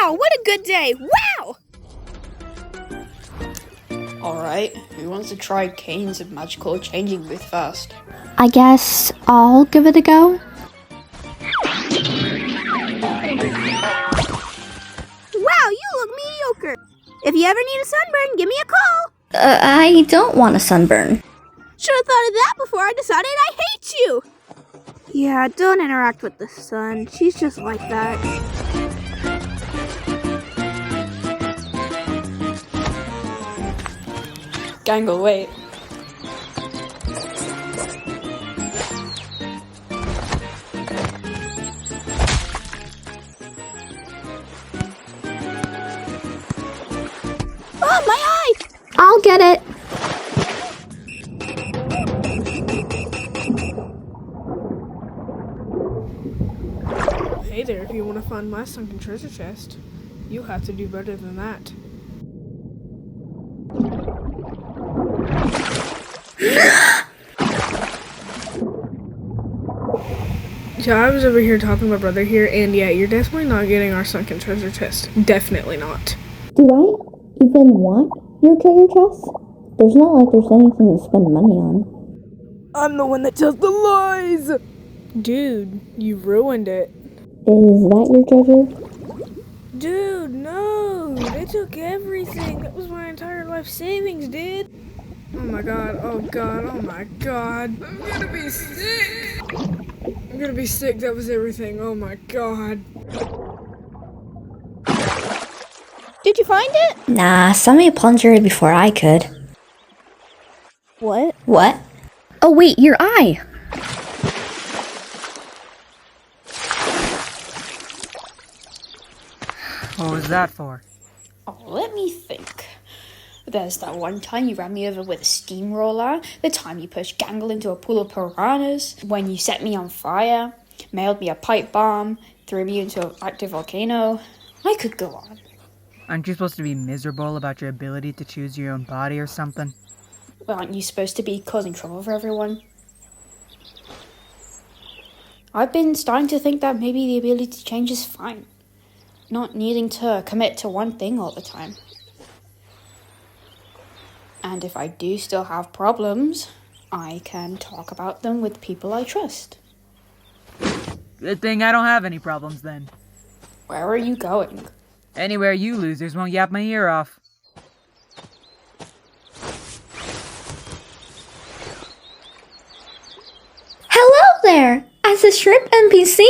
Wow, what a good day! Wow! Alright, who wants to try Kane's magical changing booth first? I guess I'll give it a go. Wow, you look mediocre. If you ever need a sunburn, give me a call. I don't want a sunburn. Should have thought of that before I decided I hate you. Yeah, don't interact with the sun. She's just like that. Gangle, wait. Oh, my eye! I'll get it. Hey there, if you want to find my sunken treasure chest, you'll have to do better than that. Yeah, I was over here talking to my brother here, and yeah, you're definitely not getting our sunken treasure chest. Definitely not. Do I even want your treasure chest? There's not like there's anything to spend money on. I'm the one that tells the lies! Dude, you ruined it. Is that your treasure? Dude, no! They took everything! That was my entire life savings, dude! Oh my god, oh god, oh my god. I'm gonna be sick! I'm gonna be sick, that was everything, oh my god. Did you find it? Nah, somebody plundered it before I could. What? What? Oh wait, your eye! What was that for? Oh, let me think. There's that one time you ran me over with a steamroller, the time you pushed Gangle into a pool of piranhas, when you set me on fire, mailed me a pipe bomb, threw me into an active volcano. I could go on. Aren't you supposed to be miserable about your ability to choose your own body or something? Well, aren't you supposed to be causing trouble for everyone? I've been starting to think that maybe the ability to change is fine. Not needing to commit to one thing all the time. And if I do still have problems, I can talk about them with people I trust. Good thing I don't have any problems then. Where are you going? Anywhere you losers won't yap my ear off. Hello there! As a shrimp NPC,